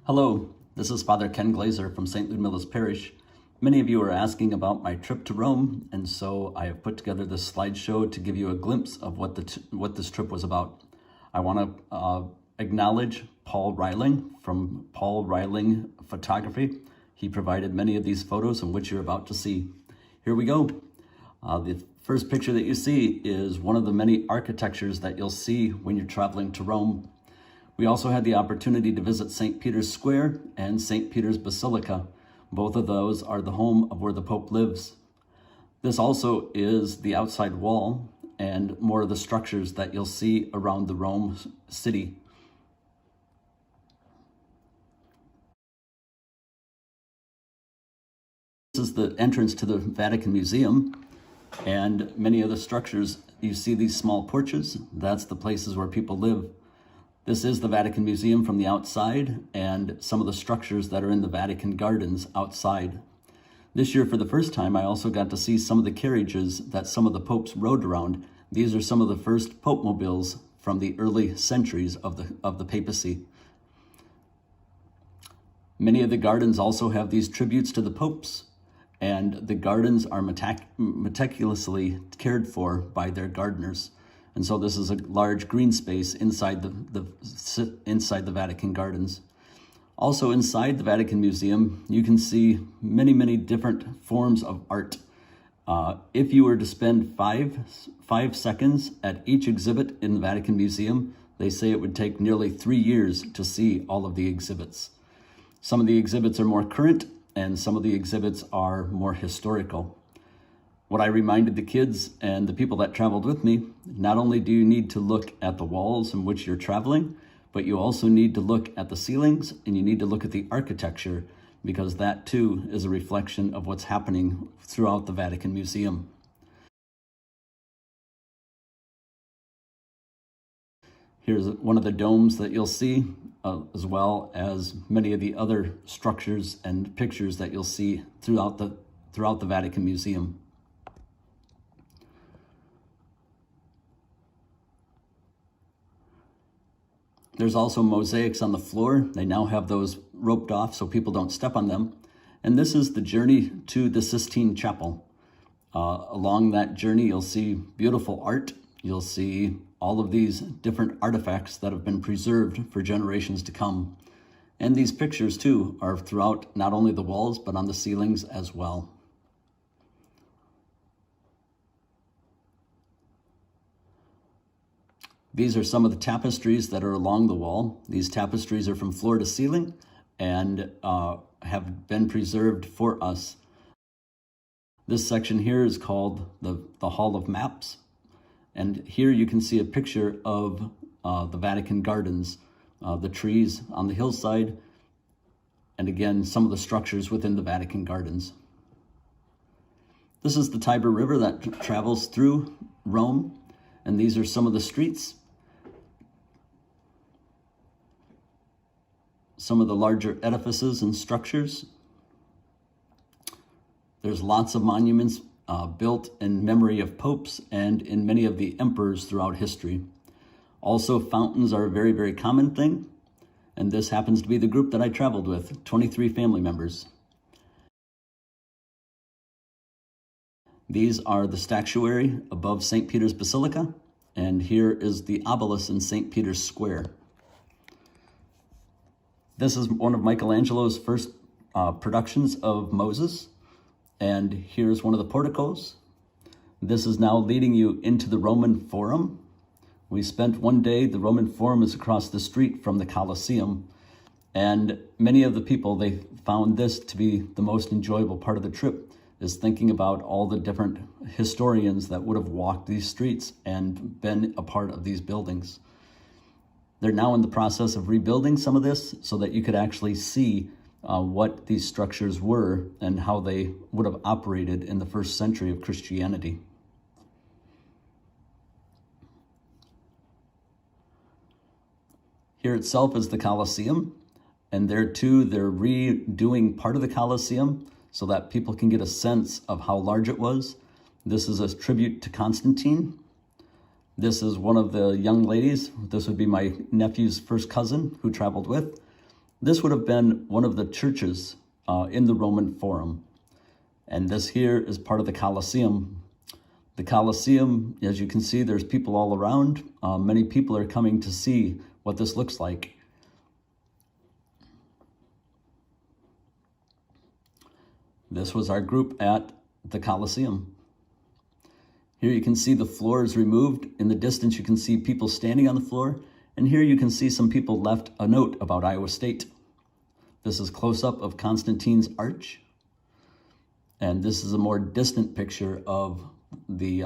Hello, this is Father Ken Glazer from St. Ludmila's Parish. Many of you are asking about my trip to Rome, and so I have put together this slideshow to give you a glimpse of what this trip was about. I want to acknowledge Paul Reiling from Paul Reiling Photography. He provided many of these photos in which you're about to see. Here we go. The first picture that you see is one of the many architectures that you'll see when you're traveling to Rome. We also had the opportunity to visit St. Peter's Square and St. Peter's Basilica. Both of those are the home of where the Pope lives. This also is the outside wall and more of the structures that you'll see around the Rome city. This is the entrance to the Vatican Museum, and many of the structures, you see these small porches, that's the places where people live. This is the Vatican Museum from the outside and some of the structures that are in the Vatican Gardens outside. This year, for the first time, I also got to see some of the carriages that some of the popes rode around. These are some of the first Pope mobiles from the early centuries of the papacy. Many of the gardens also have these tributes to the popes, and the gardens are meticulously cared for by their gardeners. And so this is a large green space inside inside the Vatican Gardens. Also inside the Vatican Museum, you can see many, many different forms of art. If you were to spend five seconds at each exhibit in the Vatican Museum, they say it would take nearly 3 years to see all of the exhibits. Some of the exhibits are more current, and some of the exhibits are more historical. What I reminded the kids and the people that traveled with me, not only do you need to look at the walls in which you're traveling, but you also need to look at the ceilings and you need to look at the architecture, because that too is a reflection of what's happening throughout the Vatican Museum. Here's one of the domes that you'll see, as well as many of the other structures and pictures that you'll see throughout the Vatican Museum. There's also mosaics on the floor. They now have those roped off so people don't step on them. And this is the journey to the Sistine Chapel. Along that journey, you'll see beautiful art. You'll see all of these different artifacts that have been preserved for generations to come. And these pictures too are throughout not only the walls, but on the ceilings as well. These are some of the tapestries that are along the wall. These tapestries are from floor to ceiling and have been preserved for us. This section here is called the Hall of Maps. And here you can see a picture of the Vatican Gardens, the trees on the hillside, and again, some of the structures within the Vatican Gardens. This is the Tiber River that travels through Rome, and these are some of the streets. Some of the larger edifices and structures. There's lots of monuments built in memory of popes and in many of the emperors throughout history. Also, fountains are a very, very common thing. And this happens to be the group that I traveled with, 23 family members. These are the statuary above St. Peter's Basilica. And here is the obelisk in St. Peter's Square. This is one of Michelangelo's first productions of Moses. And here's one of the porticos. This is now leading you into the Roman Forum. We spent one day, the Roman Forum is across the street from the Colosseum. And many of the people, they found this to be the most enjoyable part of the trip, is thinking about all the different historians that would have walked these streets and been a part of these buildings. They're now in the process of rebuilding some of this so that you could actually see what these structures were and how they would have operated in the first century of Christianity. Here itself is the Colosseum, and there too, they're redoing part of the Colosseum so that people can get a sense of how large it was. This is a tribute to Constantine. This is one of the young ladies. This would be my nephew's first cousin who traveled with. This would have been one of the churches in the Roman Forum. And this here is part of the Colosseum. The Colosseum, as you can see, there's people all around. Many people are coming to see what this looks like. This was our group at the Colosseum. Here you can see the floor is removed. In the distance, you can see people standing on the floor. And here you can see some people left a note about Iowa State. This is close-up of Constantine's Arch. And this is a more distant picture of the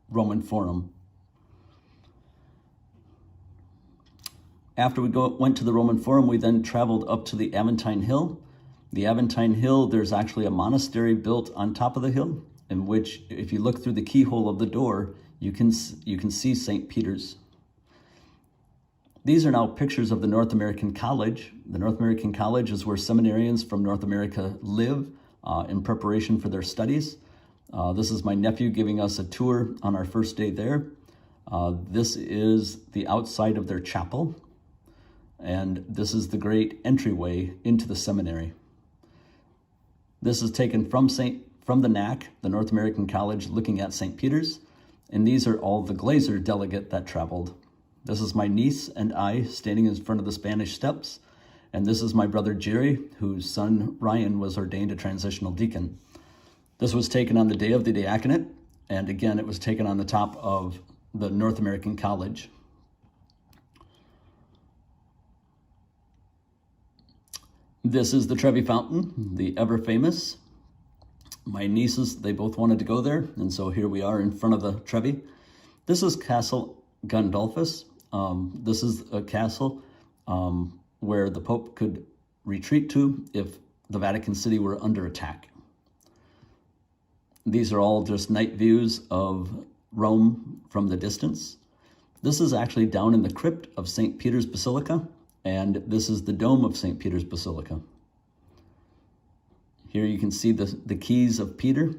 Roman Forum. After we went to the Roman Forum, we then traveled up to the Aventine Hill. The Aventine Hill, there's actually a monastery built on top of the hill, in which, if you look through the keyhole of the door, you can see St. Peter's. These are now pictures of the North American College. The North American College is where seminarians from North America live in preparation for their studies. This is my nephew giving us a tour on our first day there. This is the outside of their chapel, and this is the great entryway into the seminary. This is taken from the NAC, the North American College, looking at St. Peter's, and these are all the Glaser delegate that traveled. This is my niece and I standing in front of the Spanish Steps, and this is my brother Jerry, whose son Ryan was ordained a transitional deacon. This was taken on the day of the diaconate, and again, it was taken on the top of the North American College. This is the Trevi Fountain, the ever famous. My nieces, they both wanted to go there, and so here we are in front of the Trevi. This is Castle Gandolphus. This is a castle where the Pope could retreat to if the Vatican City were under attack. These are all just night views of Rome from the distance. This is actually down in the crypt of St. Peter's Basilica, and this is the dome of St. Peter's Basilica. Here you can see the keys of Peter,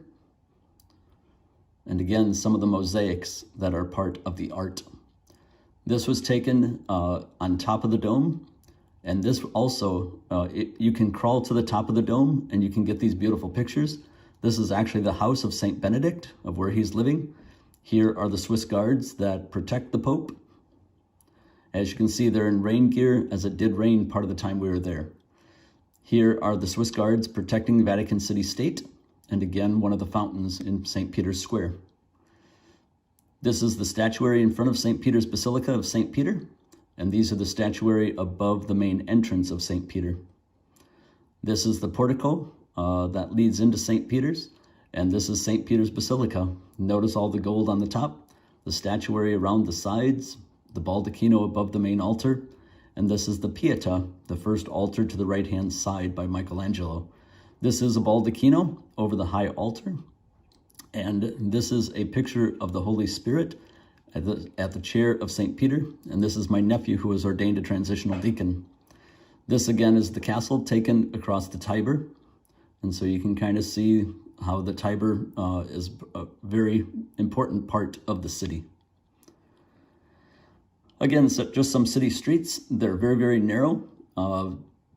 and again, some of the mosaics that are part of the art. This was taken on top of the dome, and this also, you can crawl to the top of the dome and you can get these beautiful pictures. This is actually the house of St. Benedict, of where he's living. Here are the Swiss guards that protect the Pope. As you can see, they're in rain gear, as it did rain part of the time we were there. Here are the Swiss guards protecting the Vatican City State, and again, one of the fountains in St. Peter's Square. This is the statuary in front of St. Peter's Basilica of St. Peter, and these are the statuary above the main entrance of St. Peter. This is the portico that leads into St. Peter's, and this is St. Peter's Basilica. Notice all the gold on the top, the statuary around the sides, the baldacchino above the main altar, and this is the Pietà, the first altar to the right-hand side by Michelangelo. This is a baldacchino over the high altar, and this is a picture of the Holy Spirit at the chair of St. Peter, and this is my nephew who was ordained a transitional deacon. This again is the castle taken across the Tiber, and so you can kind of see how the Tiber is a very important part of the city. Again, so just some city streets. They're very, very narrow.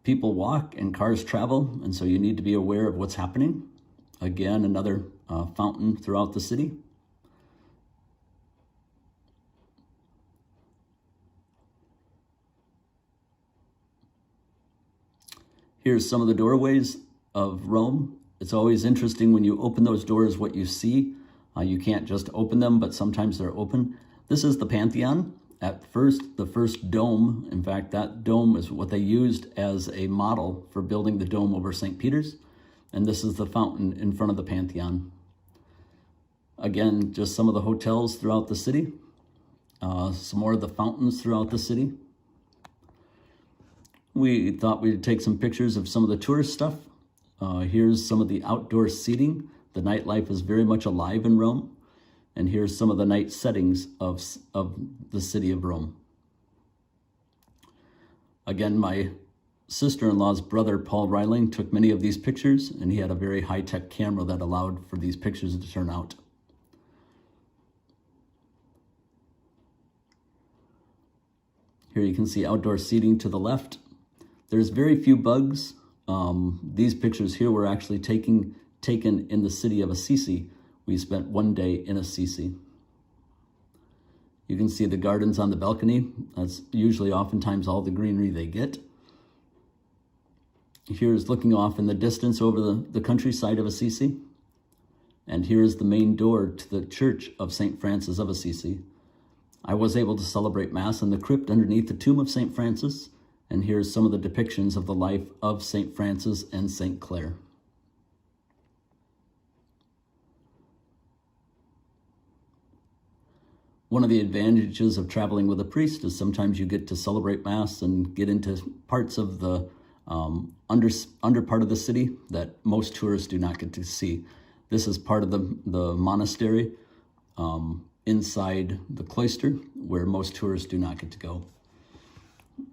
People walk and cars travel, and so you need to be aware of what's happening. Again, another fountain throughout the city. Here's some of the doorways of Rome. It's always interesting when you open those doors what you see. You can't just open them, but sometimes they're open. This is the Pantheon. At first, the first dome, in fact, that dome is what they used as a model for building the dome over St. Peter's. And this is the fountain in front of the Pantheon. Again, just some of the hotels throughout the city. Some more of the fountains throughout the city. We thought we'd take some pictures of some of the tourist stuff. Here's some of the outdoor seating. The nightlife is very much alive in Rome. And here's some of the night settings of the city of Rome. Again, my sister-in-law's brother, Paul Reiling, took many of these pictures, and he had a very high-tech camera that allowed for these pictures to turn out. Here you can see outdoor seating to the left. There's very few bugs. These pictures here were actually taken in the city of Assisi. We spent one day in Assisi. You can see the gardens on the balcony. That's usually oftentimes all the greenery they get. Here's looking off in the distance over the countryside of Assisi. And here's the main door to the Church of St. Francis of Assisi. I was able to celebrate Mass in the crypt underneath the tomb of St. Francis. And here's some of the depictions of the life of St. Francis and St. Clare. One of the advantages of traveling with a priest is sometimes you get to celebrate Mass and get into parts of the under part of the city that most tourists do not get to see. This is part of the monastery inside the cloister where most tourists do not get to go.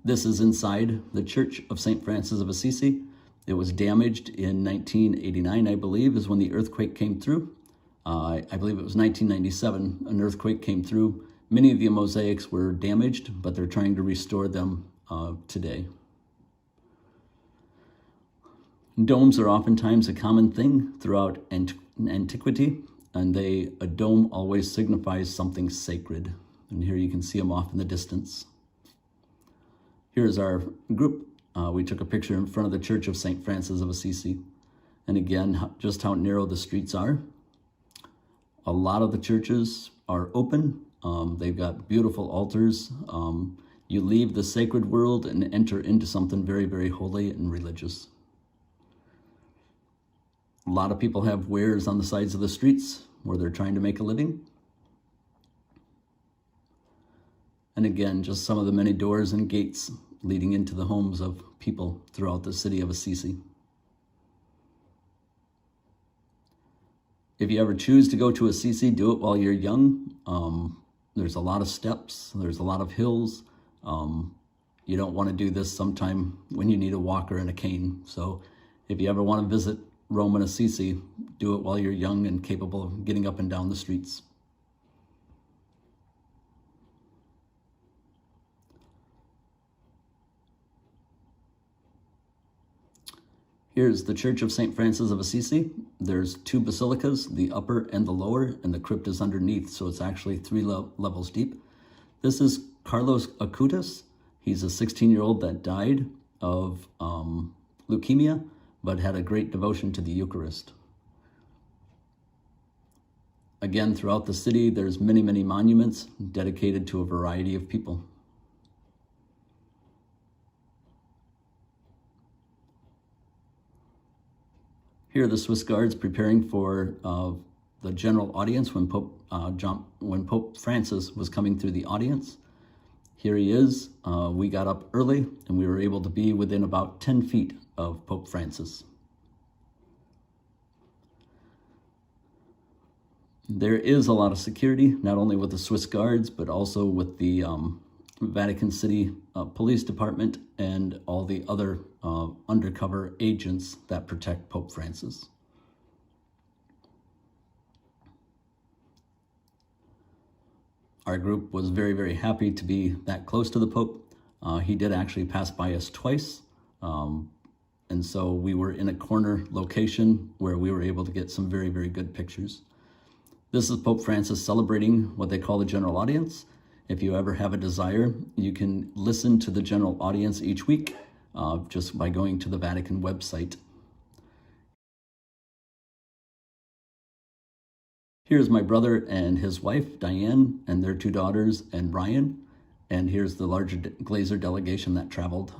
This is inside the Church of St. Francis of Assisi. It was damaged in 1989, I believe, is when the earthquake came through. I believe it was 1997, an earthquake came through. Many of the mosaics were damaged, but they're trying to restore them today. Domes are oftentimes a common thing throughout antiquity, and a dome always signifies something sacred. And here you can see them off in the distance. Here's our group. We took a picture in front of the Church of St. Francis of Assisi. And again, just how narrow the streets are. A lot of the churches are open. They've got beautiful altars. You leave the sacred world and enter into something very, very holy and religious. A lot of people have wares on the sides of the streets where they're trying to make a living. And again, just some of the many doors and gates leading into the homes of people throughout the city of Assisi. If you ever choose to go to Assisi, do it while you're young. There's a lot of steps, there's a lot of hills. You don't want to do this sometime when you need a walker and a cane. So if you ever want to visit Rome and Assisi, do it while you're young and capable of getting up and down the streets. Here's the Church of St. Francis of Assisi. There's two basilicas, the upper and the lower, and the crypt is underneath, so it's actually 3 levels deep. This is Carlos Acutis. He's a 16-year-old that died of leukemia, but had a great devotion to the Eucharist. Again, throughout the city, there's many, many monuments dedicated to a variety of people. Here are the Swiss Guards preparing for the general audience when Pope Francis was coming through the audience. Here he is. We got up early and we were able to be within about 10 feet of Pope Francis. There is a lot of security, not only with the Swiss Guards, but also with the Vatican City Police Department and all the other undercover agents that protect Pope Francis. Our group was very, very happy to be that close to the Pope. He did actually pass by us twice. And so we were in a corner location where we were able to get some very, very good pictures. This is Pope Francis celebrating what they call the general audience. If you ever have a desire, you can listen to the general audience each week just by going to the Vatican website. Here's my brother and his wife, Diane, and their 2 daughters, and Ryan. And here's the larger Glazer delegation that traveled.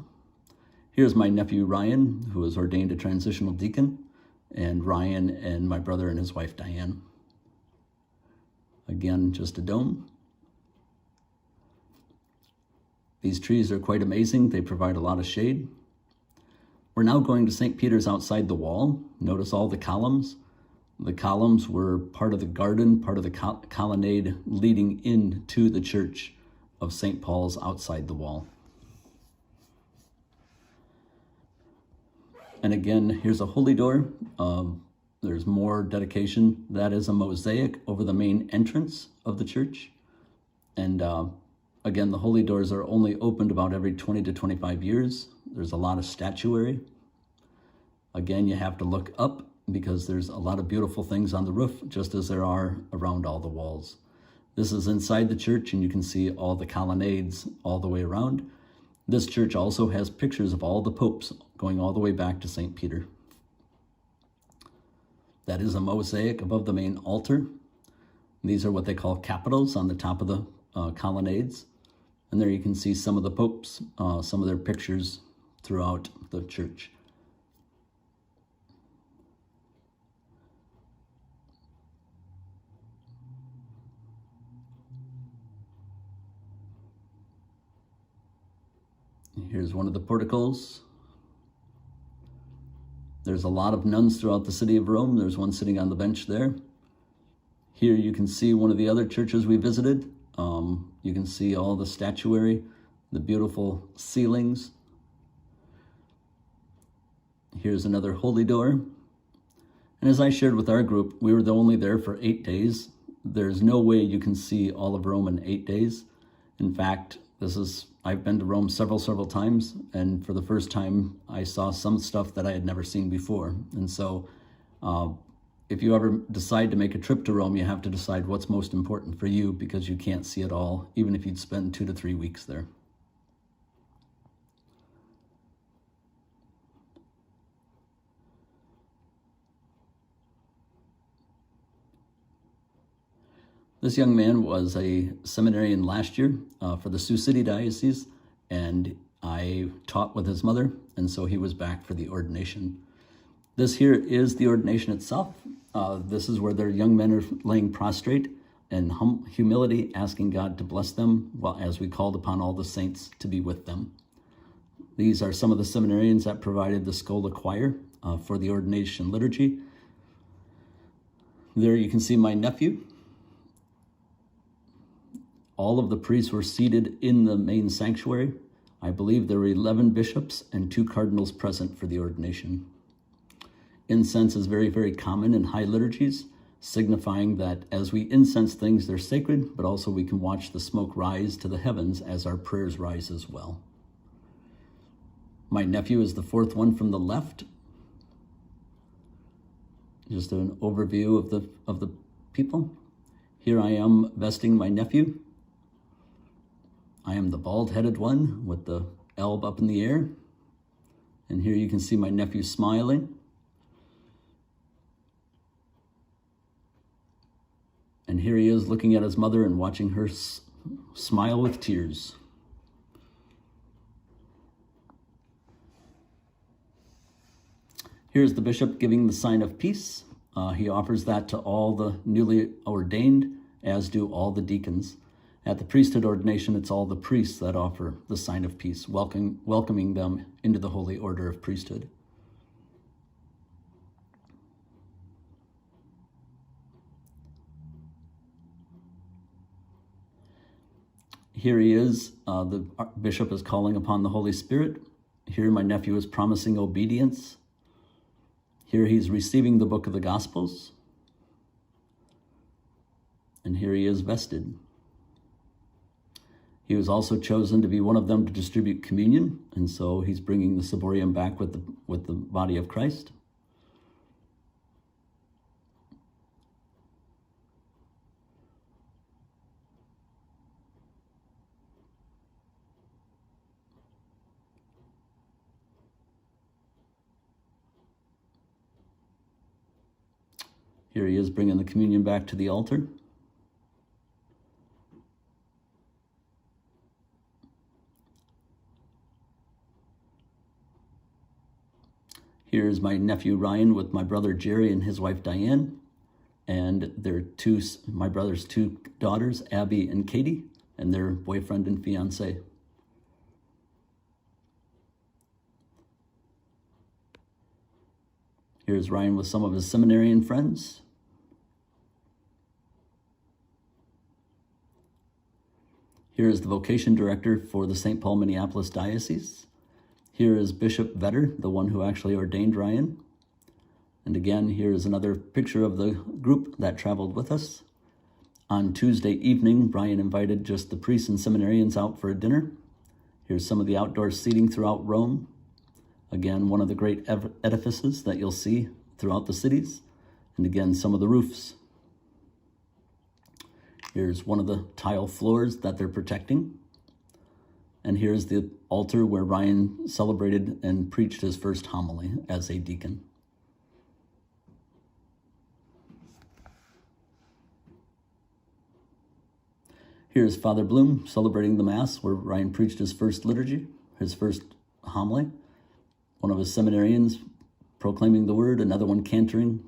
Here's my nephew, Ryan, who was ordained a transitional deacon, and Ryan and my brother and his wife, Diane. Again, just a dome. These trees are quite amazing. They provide a lot of shade. We're now going to St. Peter's outside the wall. Notice all the columns. The columns were part of the garden, part of the colonnade leading into the Church of St. Paul's outside the wall. And again, here's a holy door. There's more dedication. That is a mosaic over the main entrance of the church. And again, the holy doors are only opened about every 20 to 25 years. There's a lot of statuary. Again, you have to look up because there's a lot of beautiful things on the roof, just as there are around all the walls. This is inside the church, and you can see all the colonnades all the way around. This church also has pictures of all the popes going all the way back to St. Peter. That is a mosaic above the main altar. These are what they call capitals on the top of the colonnades. And there you can see some of the popes, some of their pictures throughout the church. Here's one of the porticos. There's a lot of nuns throughout the city of Rome. There's one sitting on the bench there. Here you can see one of the other churches we visited. You can see all the statuary, the beautiful ceilings. Here's another holy door. And as I shared with our group, we were only there for 8 days. There's no way you can see all of Rome in 8 days. In fact, I've been to Rome several times, and for the first time, I saw some stuff that I had never seen before. And so if you ever decide to make a trip to Rome, you have to decide what's most important for you, because you can't see it all, even if you'd spend 2 to 3 weeks there. This young man was a seminarian last year for the Sioux City Diocese, and I taught with his mother, and so he was back for the ordination. This here is the ordination itself. This is where their young men are laying prostrate in humility, asking God to bless them, as we called upon all the saints to be with them. These are some of the seminarians that provided the Schola choir for the ordination liturgy. There you can see my nephew. All of the priests were seated in the main sanctuary. I believe there were 11 bishops and 2 cardinals present for the ordination. Incense is very common in high liturgies, signifying that as we incense things, they're sacred, but also we can watch the smoke rise to the heavens as our prayers rise as well. My nephew is the 4th one from the left. Just an overview of the people. Here I am vesting my nephew. I am the bald-headed one with the alb up in the air. And here you can see my nephew smiling. And here he is looking at his mother and watching her smile with tears. Here's the bishop giving the sign of peace. He offers that to all the newly ordained, as do all the deacons. At the priesthood ordination, it's all the priests that offer the sign of peace, welcoming them into the holy order of priesthood. Here he is. The bishop is calling upon the Holy Spirit. Here my nephew is promising obedience. Here he's receiving the book of the Gospels. And here he is vested. He was also chosen to be one of them to distribute communion, and so he's bringing the ciborium back with the body of Christ. Here he is bringing the communion back to the altar. Here's my nephew Ryan with my brother Jerry and his wife Diane, and my brother's 2 daughters, Abby and Katie, and their boyfriend and fiance. Here's Ryan with some of his seminarian friends. Here is the vocation director for the St. Paul Minneapolis Diocese. Here is Bishop Vetter, the one who actually ordained Ryan. And again, here is another picture of the group that traveled with us. On Tuesday evening, Ryan invited just the priests and seminarians out for a dinner. Here's some of the outdoor seating throughout Rome. Again, one of the great edifices that you'll see throughout the cities. And again, some of the roofs. Here's one of the tile floors that they're protecting. And here's the altar where Ryan celebrated and preached his first homily as a deacon. Here's Father Bloom celebrating the Mass where Ryan preached his first liturgy, his first homily. One of his seminarians proclaiming the word, another one cantering.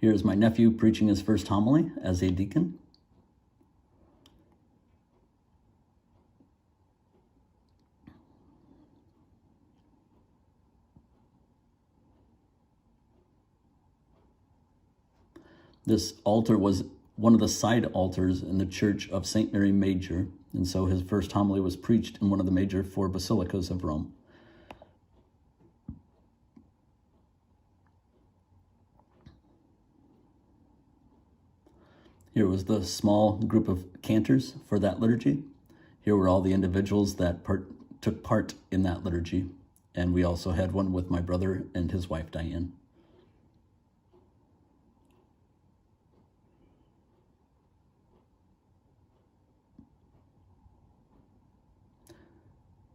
Here's my nephew preaching his first homily as a deacon. This altar was one of the side altars in the Church of St. Mary Major, and so his first homily was preached in one of the major 4 basilicas of Rome. Here was the small group of cantors for that liturgy. Here were all the individuals that took part in that liturgy, and we also had one with my brother and his wife, Diane.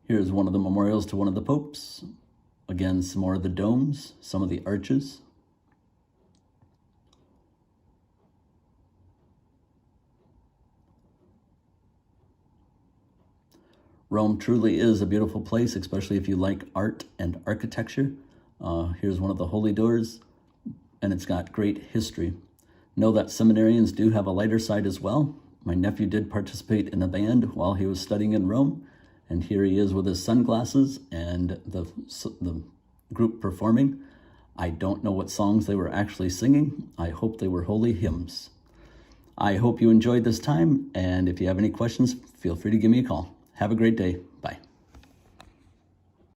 Here's one of the memorials to one of the popes. Again, some more of the domes, some of the arches. Rome truly is a beautiful place, especially if you like art and architecture. Here's one of the holy doors, and it's got great history. Know that seminarians do have a lighter side as well. My nephew did participate in a band while he was studying in Rome, and here he is with his sunglasses and the group performing. I don't know what songs they were actually singing. I hope they were holy hymns. I hope you enjoyed this time, and if you have any questions, feel free to give me a call. Have a great day.